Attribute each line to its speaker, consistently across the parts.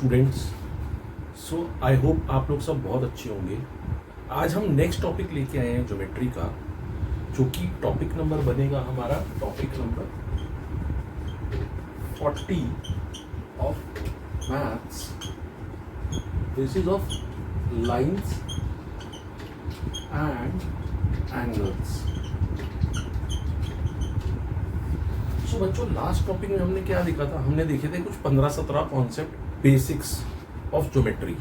Speaker 1: Students. So I hope आप लोग सब बहुत अच्छे होंगे। आज हम नेक्स्ट टॉपिक लेके आए हैं ज्योमेट्री का, जो कि टॉपिक नंबर बनेगा हमारा topic number 40 of maths. This is of lines and angles. So बच्चों, लास्ट टॉपिक में हमने क्या देखा था? हमने देखे थे कुछ 15-17 कॉन्सेप्ट बेसिक्स ऑफ ज्योमेट्री।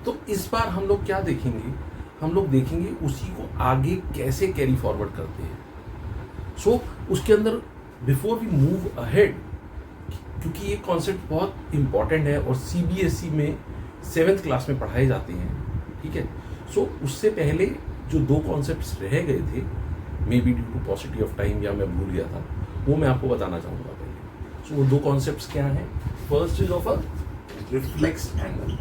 Speaker 1: तो इस बार हम लोग क्या देखेंगे? हम लोग देखेंगे उसी को आगे कैसे कैरी फॉरवर्ड करते हैं। सो उसके अंदर बिफोर वी मूव अहेड, क्योंकि ये कॉन्सेप्ट बहुत इंपॉर्टेंट है और सीबीएसई में 7th क्लास में पढ़ाए जाते हैं, ठीक है। सो उससे पहले जो दो कॉन्सेप्ट्स रह गए थे, may be due to possibility of time, या मैं भूल गया था, वो मैं आपको बताना चाहूँगा पहले। सो वो दो कॉन्सेप्ट्स क्या हैं? First is of a reflex angle.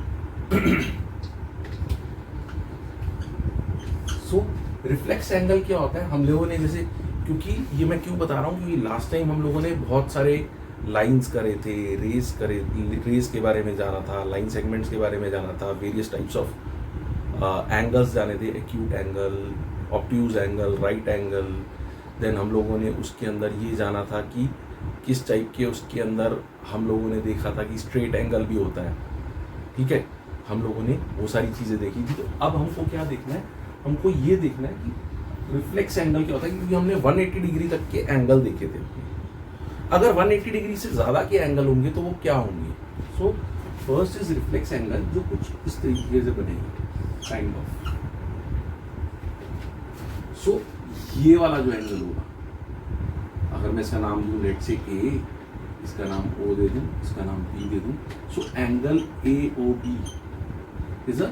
Speaker 1: So reflex angle क्या होता है? हम लोगों ने जैसे, क्योंकि ये मैं क्यों बता रहा हूँ, क्योंकि लास्ट टाइम हम लोगों ने बहुत सारे लाइंस करे थे, रेस के बारे में जाना था, लाइन सेगमेंट्स के बारे में जाना था, वेरियस टाइप्स ऑफ एंगल्स जाने थे, acute angle, obtuse angle, right angle. Then हम लोगों ने उसके अंदर ये जाना था कि किस टाइप के, उसके अंदर हम लोगों ने देखा था कि स्ट्रेट एंगल भी होता है, ठीक है। हम लोगों ने वो सारी चीज़ें देखी थी। तो अब हमको क्या देखना है? हमको ये देखना है कि रिफ्लेक्स एंगल क्या होता है, क्योंकि हमने 180 डिग्री तक के एंगल देखे थे। अगर 180 डिग्री से ज़्यादा के एंगल होंगे तो वो क्या होंगे? So first is reflex angle, जो कुछ इस तरीके से बनेगी, काइंड ऑफ। सो ये वाला जो एंगल होगा, अगर मैं इसका नाम दूं लेट से ए, इसका नाम ओ दे दूं, इसका नाम बी दे दूं, so angle A O B is a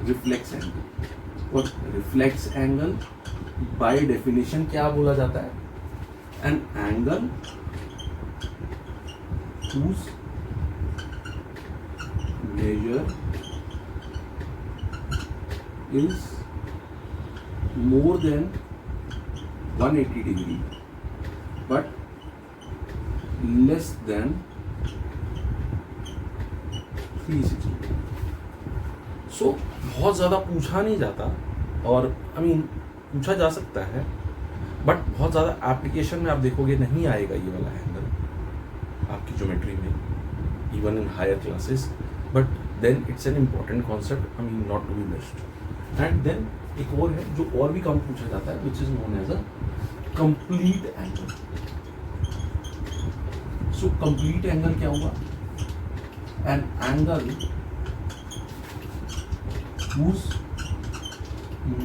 Speaker 1: reflex angle. और रिफ्लेक्स एंगल बाय डेफिनेशन क्या बोला जाता है? An angle whose measure is more than 180 degree but less than 360 degree। सो बहुत ज़्यादा पूछा नहीं जाता, और पूछा जा सकता है, बट बहुत ज़्यादा एप्लीकेशन में आप देखोगे नहीं आएगा ये वाला एंगल आपकी ज्योमेट्री में, even in higher classes. But then it's an important concept, not to be missed. And then एक और है जो और भी कम पूछा जाता है, which is known as a complete angle. So complete angle क्या हुआ? An angle whose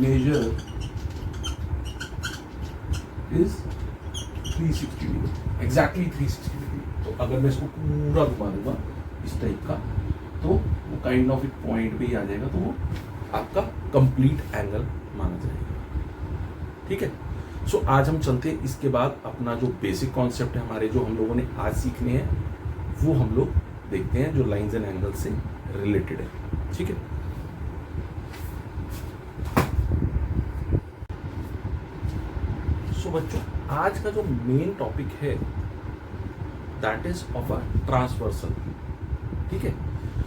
Speaker 1: measure is 360 degree, exactly 360 degree. तो अगर मैं इसको पूरा घुमा दूंगा इस टाइप का, तो वो काइंड ऑफ एक पॉइंट पे ही आ जाएगा, तो वो आपका कंप्लीट एंगल माना जाएगा, ठीक है। सो आज हम चलते हैं, इसके बाद अपना जो बेसिक कॉन्सेप्ट है हमारे, जो हम लोगों ने आज सीखने हैं, वो हम लोग देखते हैं, जो लाइंस एंड एंगल से रिलेटेड है, ठीक है। सो बच्चों, आज का जो मेन टॉपिक है that is of a transversal, ठीक है।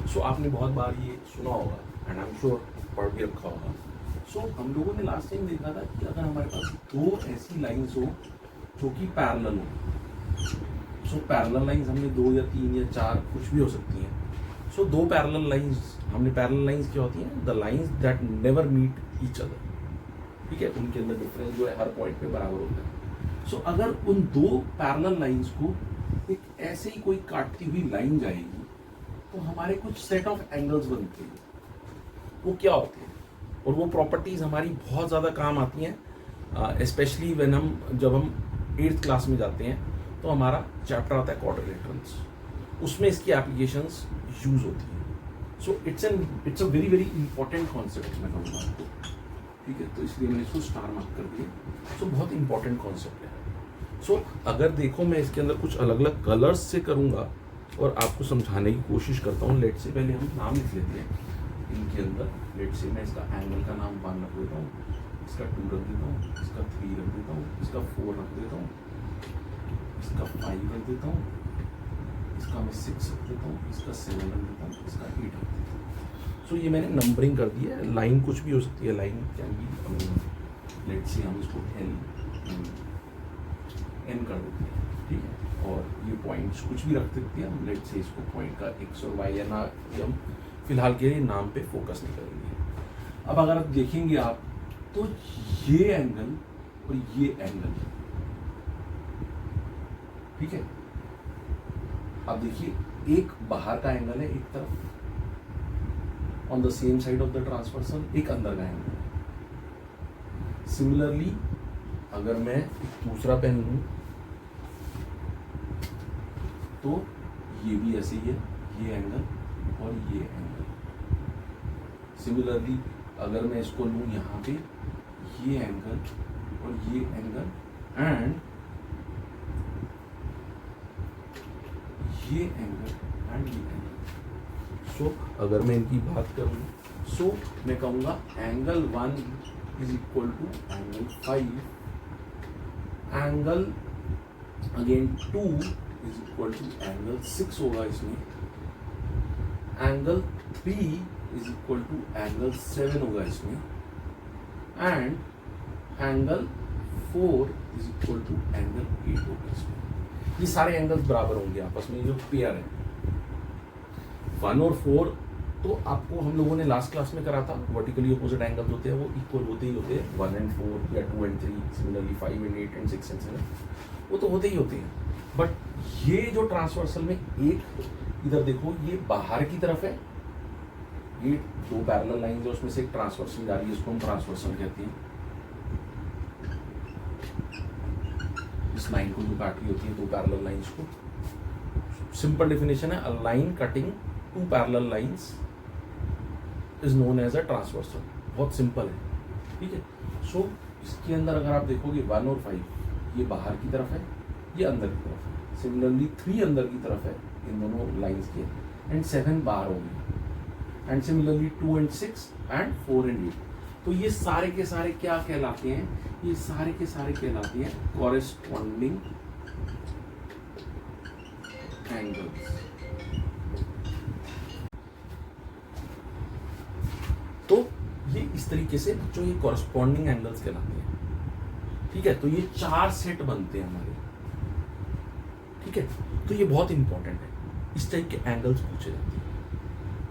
Speaker 1: सो आपने बहुत बार ये सुना होगा एंड आई एम श्योर पढ़ भी रखा होगा। सो हम लोगों ने लास्ट टाइम देखा था कि अगर हमारे पास दो ऐसी लाइंस हो जो कि पैरेलल हो, सो पैरेलल लाइंस हमने 2 या 3 या 4 कुछ भी हो सकती हैं। सो दो पैरेलल लाइंस, हमने पैरेलल लाइंस क्या होती हैं? The lines that never meet each other, ठीक है। उनके अंदर डिफरेंस जो है हर पॉइंट पे बराबर होता है। सो अगर उन दो पैरेलल लाइंस को एक ऐसे ही कोई काटती हुई लाइन जाएगी, तो हमारे कुछ सेट ऑफ एंगल्स बनते हैं। वो क्या होते हैं और वो प्रॉपर्टीज हमारी बहुत ज़्यादा काम आती हैं, स्पेशली जब हम 8th क्लास में जाते हैं, तो हमारा चैप्टर आता है क्वाड्रिलेटरल्स, उसमें इसकी एप्लीकेशंस यूज होती हैं। So it's a very very important concept मैं कहूँगा आपको, ठीक है। तो इसलिए मैंने इसको स्टार मार्क कर दिया। सो बहुत इंपॉर्टेंट कॉन्सेप्ट है। सो अगर देखो, मैं इसके अंदर कुछ अलग अलग कलर्स से करूँगा और आपको समझाने की कोशिश करता हूँ। लेट से पहले हम नाम लिख लेते हैं इनके अंदर। लेट से मैं इसका एंगल का नाम 1 रख देता हूँ, इसका 2 रख देता हूँ, इसका 3 रख देता हूँ, इसका 4 रख देता हूँ, इसका 5 रख देता हूँ, इसका मैं 6 रख देता हूँ, इसका 7 रख देता हूँ, इसका 8 रख देता हूँ। सो ये मैंने नंबरिंग कर दी है। लाइन कुछ भी हो सकती है, line can be, let's say हम इसको एन कर देते हैं, ठीक है। और ये पॉइंट्स कुछ भी रख देते हैं हम, लेट्स से इसको पॉइंट का एक्स और वाई या ना, ये हम फिलहाल के लिए नाम पे फोकस नहीं करेंगे। अब अगर आप देखेंगे आप तो ये एंगल और ये एंगल, ठीक है। अब देखिए एक बाहर का एंगल है एक तरफ on the same side of the transversal, एक अंदर का एंगल है। सिमिलरली अगर मैं एक दूसरा पेन लूं तो ये भी ऐसे ही है, ये एंगल और ये एंगल। सिमिलरली अगर मैं इसको लूं यहाँ पे, ये एंगल और ये एंगल एंड ये एंगल एंड ये एंगल। सो अगर मैं इनकी बात करूं, सो मैं कहूँगा angle 1 is equal to angle 5, angle again 2 is equal to angle 6 होगा इसमें, angle 3 is equal to angle 7 होगा इसमें, and angle 4 is equal to angle 8 होगा इसमें। ये सारे एंगल्स बराबर होंगे आपस में, जो पेयर है 1 और 4। तो आपको हम लोगों ने लास्ट क्लास में करा था, वर्टिकली अपोजिट एंगल्स होते हैं वो इक्वल होते ही होते हैं, 1 and 4 या 2 and 3, similarly 5 and 8 and 6 and 7, वो तो होते ही होते हैं। बट ये जो ट्रांसवर्सल में एक इधर देखो, ये बाहर की तरफ है, ये 2 पैरेलल लाइंस है, उसमें से एक ट्रांसवर्सल जा रही है, इसको हम ट्रांसवर्सल कहते हैं। इस लाइन को जो काट रही होती है 2 पैरेलल लाइंस को, सिंपल डेफिनेशन है, a line cutting 2 parallel lines is known as a transversal. बहुत सिंपल है, ठीक है। सो इसके अंदर अगर आप देखोगे 1 और 5 ये बाहर की तरफ है, ये अंदर की तरफ है। सिमिलरली 3 अंदर की तरफ है इन दोनों लाइंस के, एंड 7 बाहर हो गई, and similarly 2 and 6 and 4 and 8। तो ये सारे के सारे क्या कहलाते हैं, ये सारे के सारे कहलाते हैं कॉरेस्पॉन्डिंग एंगल्स। तो ये इस तरीके से जो ये कॉरेस्पॉन्डिंग एंगल्स कहलाते हैं, ठीक है। तो ये 4 सेट बनते हैं हमारे, ठीक है। तो ये बहुत इंपॉर्टेंट है, इस टाइप के एंगल्स पूछे जाते हैं,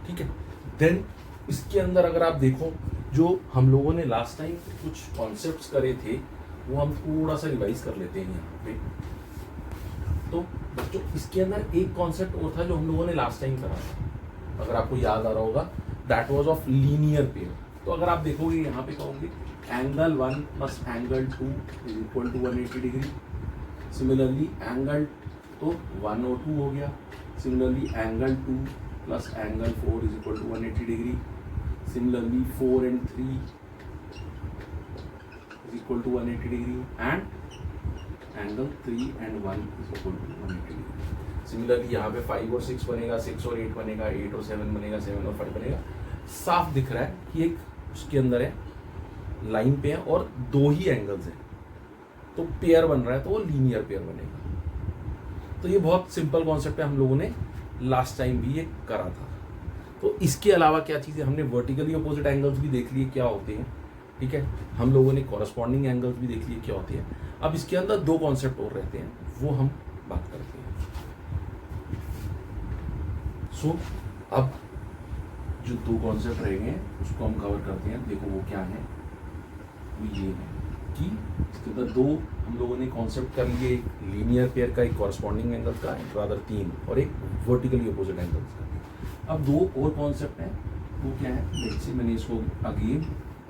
Speaker 1: ठीक है। देन इसके अंदर अगर आप देखो, जो हम लोगों ने लास्ट टाइम कुछ कॉन्सेप्ट्स करे थे वो हम थोड़ा सा रिवाइज कर लेते हैं यहाँ पे। तो बच्चों इसके अंदर एक कॉन्सेप्ट और था जो हम लोगों ने लास्ट टाइम करा था, अगर आपको याद आ रहा होगा, that was of linear pair. तो अगर आप देखोगे यहाँ पे कहोगे angle 1 plus angle 2 is equal to 180 degree. Similarly angle तो 1 और 2 हो गया। Similarly angle 2 plus angle 4 is equal to 180 degree. Similarly 4 and 3 is equal to 180 degree, and angle 3 and 1 is equal to 180 degree. Similarly यहाँ पे 5 और 6 बनेगा, 6 और 8 बनेगा, 8 और 7 बनेगा, 7 और 5 बनेगा। साफ दिख रहा है कि एक उसके अंदर है, लाइन पे है और 2 ही एंगल्स हैं, तो पेयर बन रहा है, तो वो लीनियर पेयर बनेगा। तो ये बहुत सिंपल कॉन्सेप्ट है, हम लोगों ने लास्ट टाइम भी ये करा था। तो इसके अलावा क्या चीज़ें, हमने वर्टिकली अपोजिट एंगल्स भी देख लिए क्या होते हैं, ठीक है। हम लोगों ने कॉरेस्पॉन्डिंग एंगल्स भी देख लिए क्या होते हैं। अब इसके अंदर 2 कॉन्सेप्ट और रहते हैं, वो हम बात करते हैं। सो अब जो 2 कॉन्सेप्ट रहेंगे उसको हम कवर करते हैं। देखो वो क्या है, वो ये है कि इसके अंदर 2 हम लोगों ने कॉन्सेप्ट कर लिए, एक लीनियर पेयर का, एक कॉरेस्पॉन्डिंग एंगल का, रादर 3, और एक वर्टिकली अपोजिट एंगल्स का। अब 2 और कॉन्सेप्ट हैं, वो क्या है, लेट्स से मैंने इसको अगेन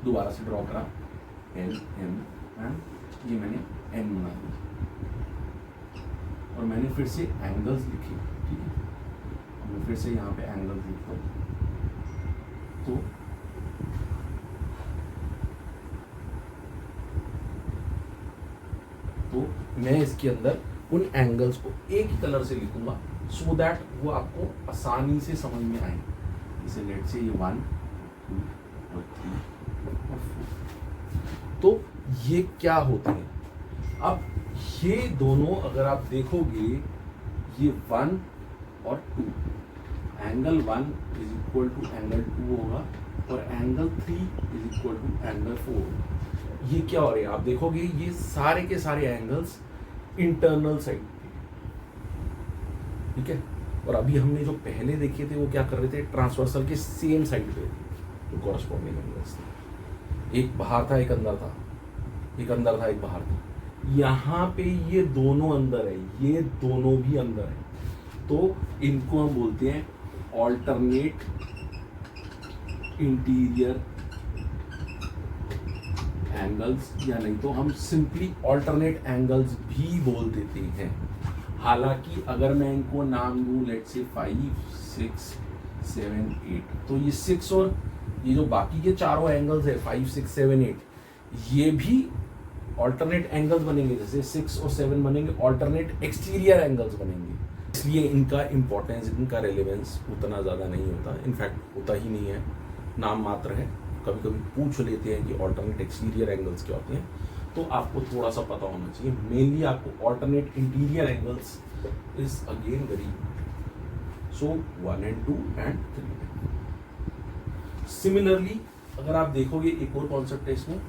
Speaker 1: दोबारा से ड्रॉ करा, एल एम एंड ये मैंने एन बना दिया, और मैंने फिर से एंगल्स लिखे, ठीक है। मैं फिर से यहाँ पे एंगल्स लिखता हूँ, तो मैं इसके अंदर उन एंगल्स को एक ही कलर से लिखूंगा, सो दैट वो आपको आसानी से समझ में आए। जैसे लेट्स से ये 1, 2 और 3 और 4। तो ये क्या होते हैं, अब ये दोनों अगर आप देखोगे, ये 1 और 2, angle 1 is equal to angle 2 होगा और angle 3 is equal to angle 4। ये क्या हो रहा है, आप देखोगे ये सारे के सारे एंगल्स इंटरनल साइड पे, ठीक है। और अभी हमने जो पहले देखे थे वो क्या कर रहे थे, ट्रांसवर्सल के सेम साइड पे जो कॉरस्पॉन्डिंग एंगल्स थे, एक बाहर था एक अंदर था, एक अंदर था एक बाहर था। यहाँ पे ये दोनों अंदर है, ये दोनों भी अंदर है, तो इनको हम बोलते हैं ऑल्टरनेट इंटीरियर एंगल्स, या नहीं तो हम सिंपली ऑल्टरनेट एंगल्स भी बोल देते हैं। हालांकि अगर मैं इनको नाम दूं लेट्स से 5, 6, 7, 8, तो ये 6 और ये जो बाकी के चारों एंगल्स है 5, 6, 7, 8, ये भी ऑल्टरनेट एंगल्स बनेंगे। जैसे 6 और 7 बनेंगे ऑल्टरनेट एक्सटीरियर एंगल्स बनेंगे, इसलिए इनका इंपॉर्टेंस, इनका रेलेवेंस उतना ज़्यादा नहीं होता, इनफैक्ट होता ही नहीं है, नाम मात्र है। कभी कभी पूछ लेते हैं कि ऑल्टरनेट एक्सटीरियर एंगल्स क्या होते हैं, तो आपको थोड़ा सा पता होना चाहिए। मेनली आपको alternate interior angles is again very, so 1 and 2 and 3। Similarly अगर आप देखोगे एक और कॉन्सेप्ट है इसमें,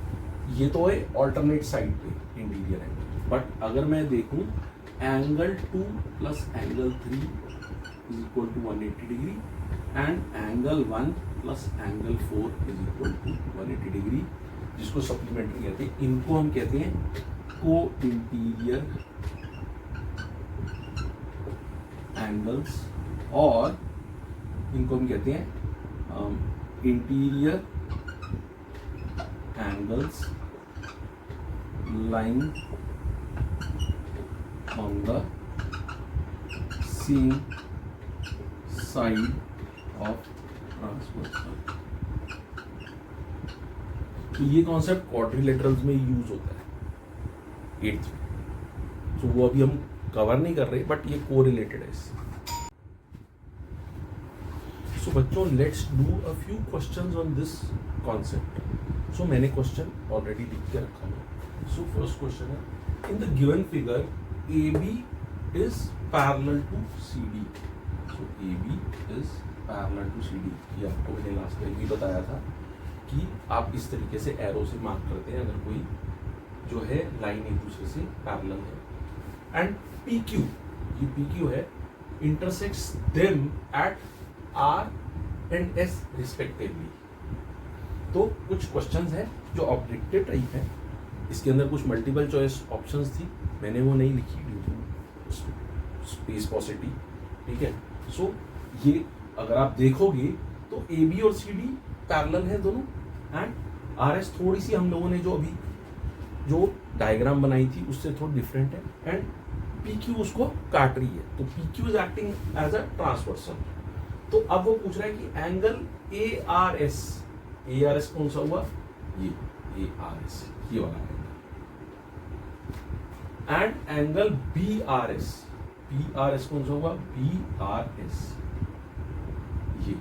Speaker 1: ये तो है ऑल्टरनेट साइड पे इंटीरियर एंगल, बट अगर मैं देखूं angle 2 plus angle 3 is equal to 180 degree and angle 1 plus angle 4 is equal to 180 degree, जिसको सप्लीमेंट्री कहते हैं। इनको हम कहते हैं को इंटीरियर एंगल्स, और इनको हम कहते हैं interior angles lying on the same side of transversal। तो ये कॉन्सेप्ट क्वाड्रिलेटरल्स में यूज होता है 8th में, तो वो अभी हम कवर नहीं कर रहे, बट ये कोरिलेटेड है इससे। सो बच्चों, let's do a few questions on this concept. So मैंने क्वेश्चन ऑलरेडी लिख के रखा है। So first question है, in the given figure AB is parallel to CD। So AB is parallel to CD। ये आपको मैंने लास्ट टाइम भी बताया था कि आप इस तरीके से एरो से मार्क करते हैं अगर कोई जो है लाइन एक दूसरे से पैरेलल है। एंड PQ, ये PQ है, intersects them at R and S respectively। तो कुछ क्वेश्चंस हैं जो ऑब्जेक्टिव टाइप है, इसके अंदर कुछ मल्टीपल चॉइस ऑप्शंस थी, मैंने वो नहीं लिखी ड्यू टू स्पेस पॉसिटी, ठीक है। सो ये अगर आप देखोगे तो AB और CD पैरेलल है दोनों, एंड RS थोड़ी सी हम लोगों ने जो अभी जो डायग्राम बनाई थी उससे थोड़ी डिफरेंट है, एंड PQ उसको काट रही है, तो PQ is acting as a transversal. तो अब वो पूछ रहा है कि एंगल ARS कौन सा हुआ, ये ARS, ये वाला एंगल, एंड एंगल BRS कौन सा होगा, BRS, ये,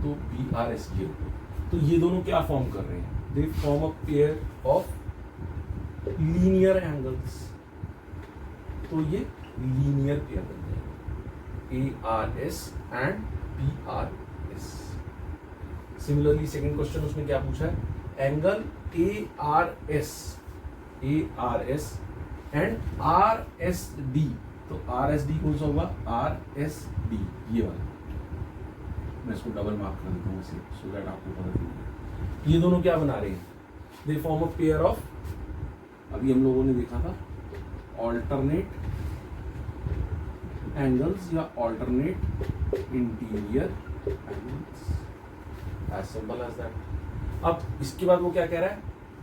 Speaker 1: तो BRS ये, तो ये दोनों क्या फॉर्म कर रहे हैं, they form a pair of linear angles, तो ये लीनियर पेयर बन जाएगा ARS and BRS। Similarly second question उसमें क्या पूछा है, एंगल ARS एंड RSD, तो RSD कौन सा होगा, RSD, ये वाला, मैं इसको डबल मार्क कर देता हूँ इसे, सो दैट आपको पता चले। ये दोनों क्या बना रहे हैं, they form a pair of, अभी हम लोगों ने देखा था ऑल्टरनेट एंगल्स या alternate interior angles, as simple as that. अब इसके बाद वो क्या कह रहा है,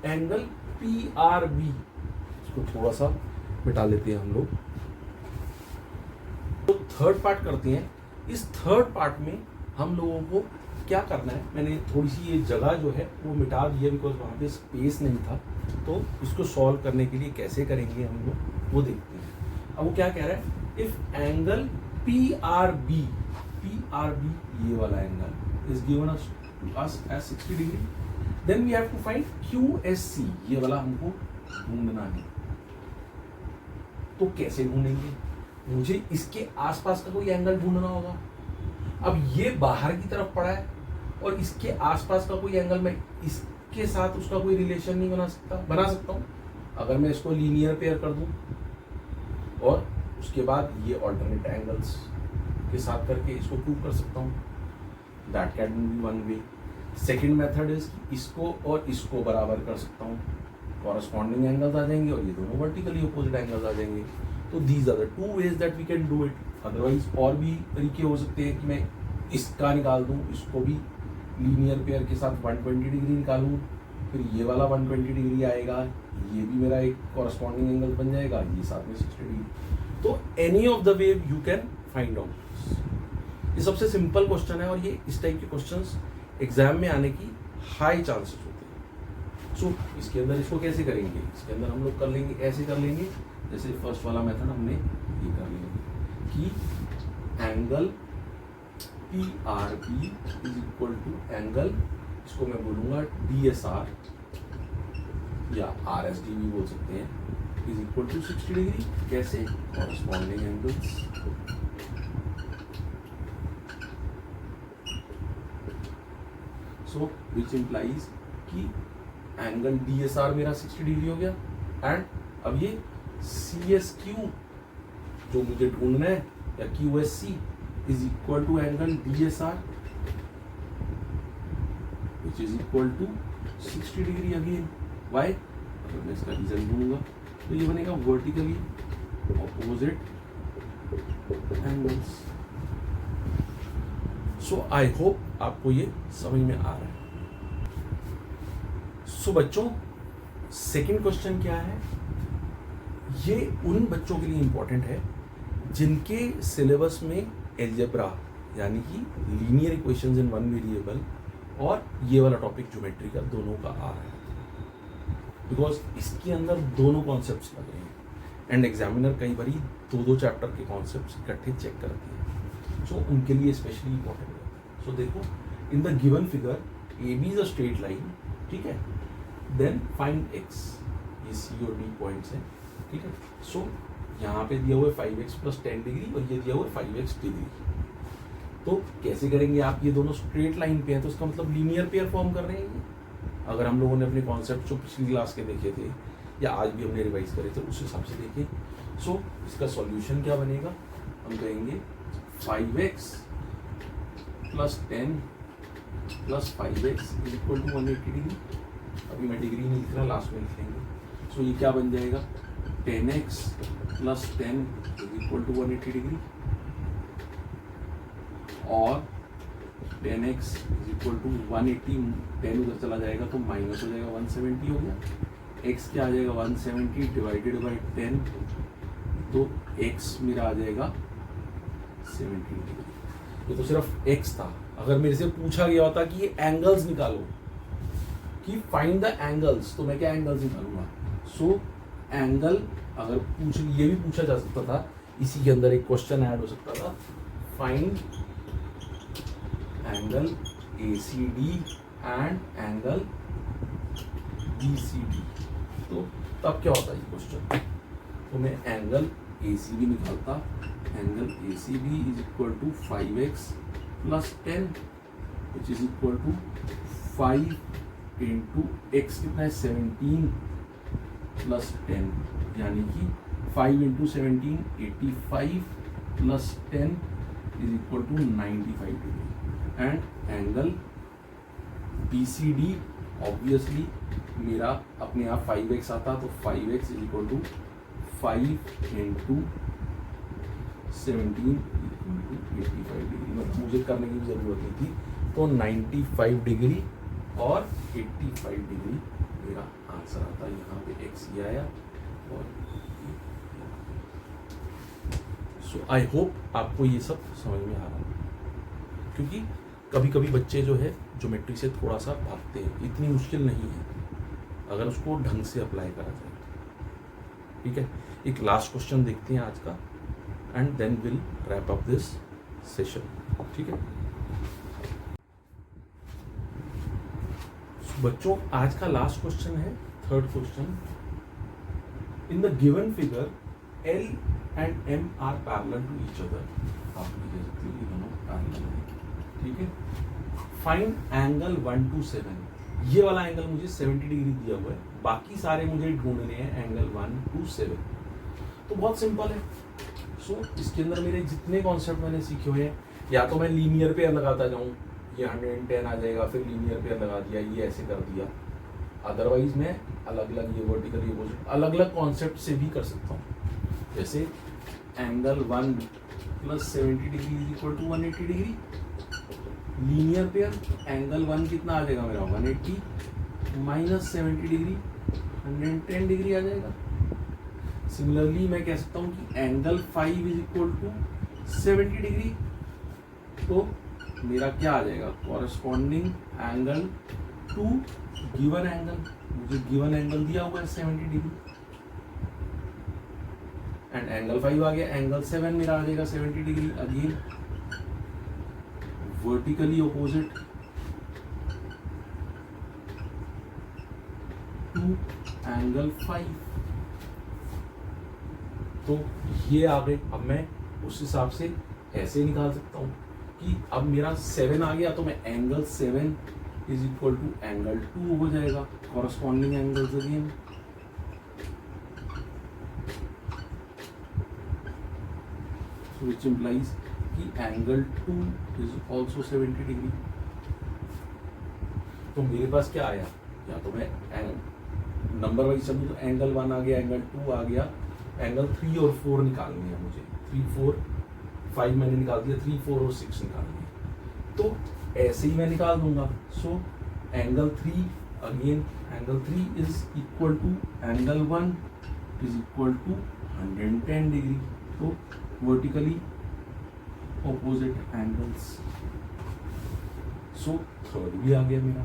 Speaker 1: एंगल PRB, इसको थोड़ा सा मिटा लेते हैं हम लोग, तो थर्ड पार्ट करते हैं। इस थर्ड पार्ट में हम लोगों को क्या करना है, मैंने थोड़ी सी ये जगह जो है वो मिटा दी है बिकॉज वहाँ पे स्पेस नहीं था, तो इसको सॉल्व करने के लिए कैसे करेंगे हम लोग वो देखते हैं। अब वो क्या कह रहा है, इफ एंगल PRB ये वाला angle is given us as 60 degree, then we have to find QSC, ये वाला हमको ढूंढना है। तो कैसे ढूंढेंगे, मुझे इसके आसपास का कोई एंगल ढूंढना होगा। अब ये बाहर की तरफ पड़ा है और इसके आसपास का कोई एंगल मैं इसके साथ उसका कोई रिलेशन नहीं बना सकता हूँ अगर मैं इसको लीनियर पेयर कर दूं और उसके बाद ये ऑल्टरनेट एंगल्स के साथ करके इसको प्रूव कर सकता हूँ। That can be one way. Second method is इसको और इसको बराबर कर सकता हूँ, कॉरस्पॉन्डिंग एंगल्स आ जाएंगे और ये दोनों वर्टिकली अपोजिट एंगल्स आ जाएंगे। तो these are the two ways that we can do it. Otherwise और भी तरीके हो सकते हैं कि मैं इसका निकाल दूँ, इसको भी लीनियर पेयर के साथ 120 डिग्री निकालूँ, फिर ये वाला 120 डिग्री आएगा, ये भी मेरा एक कॉरस्पॉन्डिंग एंगल बन जाएगा, ये साथ में 60 डिग्री। तो any of the way you can find out. ये सबसे सिंपल क्वेश्चन है और ये इस टाइप के क्वेश्चंस एग्जाम में आने की हाई चांसेस होते हैं। सो इसके अंदर इसको कैसे करेंगे, इसके अंदर हम लोग कर लेंगे, ऐसे कर लेंगे जैसे फर्स्ट वाला मेथड हमने ये कर लिया कि angle PRP is equal to angle, इसको मैं बोलूंगा DSR या RSD भी बोल सकते हैं, इज इक्वल टू 60 डिग्री। कैसे, corresponding angles so which implies कि एंगल DSR मेरा 60 डिग्री हो गया एंड अब ये CSQ जो मुझे ढूंढना है या QSC is equal to angle DSR which is equal to 60 degree again. Why, अगर मैं इसका रीजन ढूंढूंगा तो ये बनेगा vertically opposite angles. So I hope आपको ये समझ में आ रहा है। सो बच्चों, सेकंड क्वेश्चन क्या है, ये उन बच्चों के लिए इंपॉर्टेंट है जिनके सिलेबस में एल्जेब्रा यानी कि linear equations in one variable और ये वाला टॉपिक ज्योमेट्री का दोनों का आ रहा है, बिकॉज इसके अंदर दोनों कॉन्सेप्ट्स लग रहे हैं एंड एग्जामिनर कई बार दो चैप्टर के कॉन्सेप्ट्स इकट्ठे चेक करती है। सो उनके लिए स्पेशली इंपॉर्टेंट है। सो देखो, इन the given figure AB is a straight line, ठीक है, देन फाइंड x, ये C और D पॉइंट्स हैं, ठीक है। सो यहाँ पे दिया हुआ है 5x प्लस 10 डिग्री और ये दिया हुआ है 5x डिग्री। तो कैसे करेंगे आप, ये दोनों स्ट्रेट लाइन पे हैं तो इसका मतलब लीनियर पेयर फॉर्म कर रहे हैं। अगर हम लोगों ने अपने कॉन्सेप्ट जो पिछली क्लास के देखे थे या आज भी हमने रिवाइज करे थे उस हिसाब से देखें। सो इसका सॉल्यूशन क्या बनेगा, हम कहेंगे 5x plus 10 plus 5x is equal to 180 degree. अभी मैं डिग्री नहीं लिख रहा, लास्ट में लिख लेंगे। सो ये क्या बन जाएगा, 10x plus 10 is equal to 180 degree और 10x इज इक्वल टू 180, 10 उधर चला जाएगा तो माइनस हो जाएगा, 170 हो गया। x क्या आ जाएगा, 170 डिवाइडेड बाई 10, तो x मेरा आ जाएगा 70 डिग्री। ये तो सिर्फ x था। अगर मेरे से पूछा गया होता कि ये एंगल्स निकालो, कि फाइंड द एंगल्स, तो मैं क्या एंगल्स निकालूंगा। सो एंगल अगर ये भी पूछा जा सकता था, इसी के अंदर एक क्वेश्चन ऐड हो सकता था, find angle ACD and angle BCD। तो तब क्या होता है ये क्वेश्चन, तो मैं एंगल ACB निकालता, angle ACB is equal to 5x plus 10 which is equal to 5 into x कितना है 17 प्लस 10, यानी कि 5 into 17 85 plus 10 is equal to 95 degree. And angle BCD obviously मेरा अपने आप 5x आता, तो 5x is equal to 5 into 17 equal to 85 degree. मतलब मुझे करने की जरूरत नहीं थी, तो 95 डिग्री और 85 डिग्री मेरा आंसर आता है। यहाँ पे x ये आया और सो आई होप आपको ये सब समझ में आ रहा है, क्योंकि कभी कभी बच्चे जो है ज्योमेट्री से थोड़ा सा भागते हैं, इतनी मुश्किल नहीं है अगर उसको ढंग से अप्लाई करा जाए। ठीक है, एक लास्ट क्वेश्चन देखते हैं आज का and then will wrap up this session. ठीक है बच्चों, आज का लास्ट क्वेश्चन है third question. In the given figure L and M are parallel to each other, आप ये कह सकते हो ये दोनों पैरेलल हैं, ठीक है। फाइंड एंगल 1 to 7, ये वाला एंगल मुझे 70 डिग्री दिया हुआ है, बाकी सारे मुझे ढूंढने हैं एंगल 1 to 7। तो बहुत सिंपल है। सो इसके अंदर मेरे जितने कॉन्सेप्ट मैंने सीखे हुए हैं, या तो मैं लीनियर पेयर लगाता जाऊँ, ये 110 आ जाएगा, फिर लीनियर पेयर लगा दिया, ये ऐसे कर दिया। अदरवाइज मैं अलग अलग ये वर्टिकल ये पोजिशन अलग अलग कॉन्सेप्ट से भी कर सकता हूँ। जैसे angle 1 + 70 degree is equal to 180 degree. Linear pair angle 1 कितना आ जाएगा मेरा 180 - 70 डिग्री 110 डिग्री आ जाएगा। सिमिलरली मैं कह सकता हूँ कि angle 5 is equal to 70 degree, तो मेरा क्या आ जाएगा corresponding angle to given angle, मुझे गिवन एंगल दिया हुआ है 70 डिग्री, एंड एंगल 5 आ गया, एंगल 7 मेरा आ जाएगा 70 degree, again vertically opposite to angle 5। तो ये आ गए। अब मैं उस हिसाब से ऐसे निकाल सकता हूँ कि अब मेरा 7 आ गया, तो मैं angle 7 is equal to angle 2 हो जाएगा, corresponding angles again. So which implies कि एंगल 2 इज ऑल्सो 70 डिग्री। तो मेरे पास क्या आया, या तो मैं नंबर वाइज चलूँ तो एंगल 1 आ गया, एंगल 2 आ गया, एंगल 3 और 4 निकालनी है मुझे। 3, 4, 5 मैंने निकाल दिया, 3, 4 और 6 निकालनी है। तो ऐसे ही मैं निकाल दूंगा। So angle 3 again, angle 3 is equal to angle 1 is equal to 110 degree. तो vertically opposite angles. So third भी आ गया मेरा।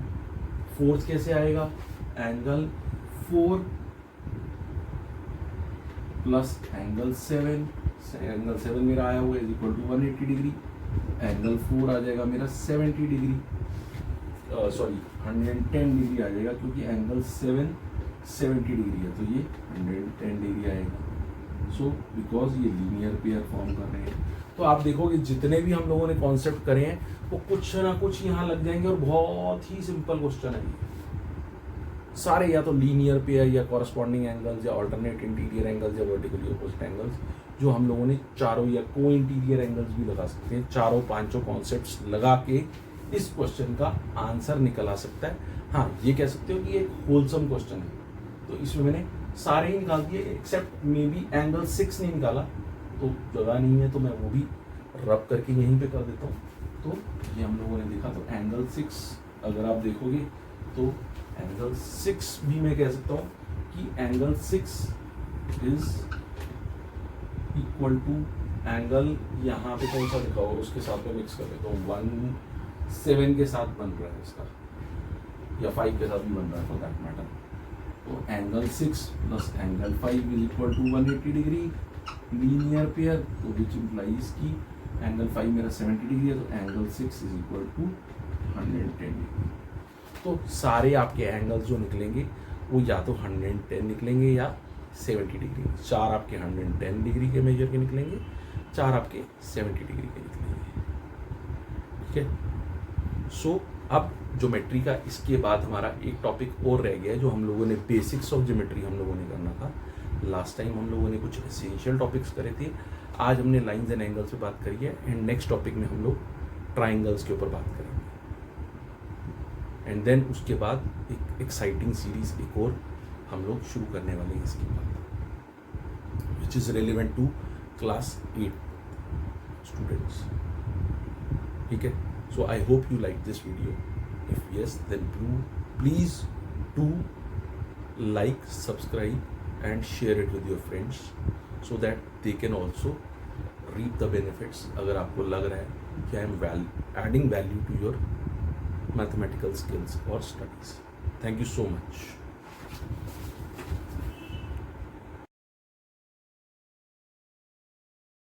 Speaker 1: फोर्थ कैसे आएगा, एंगल 4 प्लस एंगल 7, एंगल 7 मेरा आया हुआ is equal to 180 degree, angle 4 आ जाएगा मेरा 70 डिग्री, सॉरी 110 डिग्री आ जाएगा, क्योंकि एंगल 7 70 डिग्री है, तो ये 110 डिग्री आएगा। सो बिकॉज ये लीनियर पेयर फॉर्म कर रहे हैं। तो आप देखोगे जितने भी हम लोगों ने कॉन्सेप्ट करे हैं वो कुछ ना कुछ यहाँ लग जाएंगे, और बहुत ही सिंपल क्वेश्चन है ये सारे, या तो लीनियर पेयर या कॉरेस्पॉन्डिंग एंगल्स या अल्टरनेट इंटीरियर एंगल्स या वर्टिकली ऑपोजिट एंगल्स, जो हम लोगों ने चारों या को इंटीरियर एंगल्स भी लगा सकते हैं। चारों पांचों कॉन्सेप्ट्स लगा के इस क्वेश्चन का आंसर निकल आ सकता है। हाँ, ये कह सकते हो कि एक होलसम क्वेश्चन है, तो इसमें मैंने सारे ही निकाल दिए, एक्सेप्ट मे बी एंगल 6 नहीं निकाला, तो जगह नहीं है, तो मैं वो भी रब करके यहीं पे कर देता हूँ। तो ये हम लोगों ने देखा, तो एंगल 6 अगर आप देखोगे तो एंगल 6 भी मैं कह सकता हूँ कि angle 6 is equal to angle, यहाँ पे कौन सा लिखा होगा उसके साथ में मिक्स कर देता हूँ, 17 के साथ बन रहा है इसका, या 5 के साथ भी बन रहा है फॉर दैट मैटर। तो angle 6 plus angle 5 is equal to 180 degree, linear pair, तो विच इम्प्लाइज की एंगल 5 मेरा 70 डिग्री है, तो angle 6 is equal to 110 degree. तो सारे आपके एंगल्स जो निकलेंगे वो या तो 110 निकलेंगे या 70 डिग्री। 4 आपके 110 डिग्री के मेजर के निकलेंगे, 4 आपके 70 डिग्री के निकलेंगे, ठीक है। सो अब ज्योमेट्री का इसके बाद हमारा एक टॉपिक और रह गया है, जो हम लोगों ने बेसिक्स ऑफ ज्योमेट्री हम लोगों ने करना था। लास्ट टाइम हम लोगों ने कुछ एसेंशियल टॉपिक्स करे थे, आज हमने लाइंस एंड एंगल्स पे बात करी है, एंड नेक्स्ट टॉपिक में हम लोग ट्राइंगल्स के ऊपर बात करेंगे, एंड देन उसके बाद एक एक्साइटिंग सीरीज एक और हम लोग शुरू करने वाले हैं इसके बाद, which is relevant to class 8 students, ठीक है। So I hope you like this video, if yes then please do like, subscribe and share it with your friends so that they can also reap the benefits। अगर आपको लग रहा है कि I am adding value to your mathematical skills or studies। Thank you so much।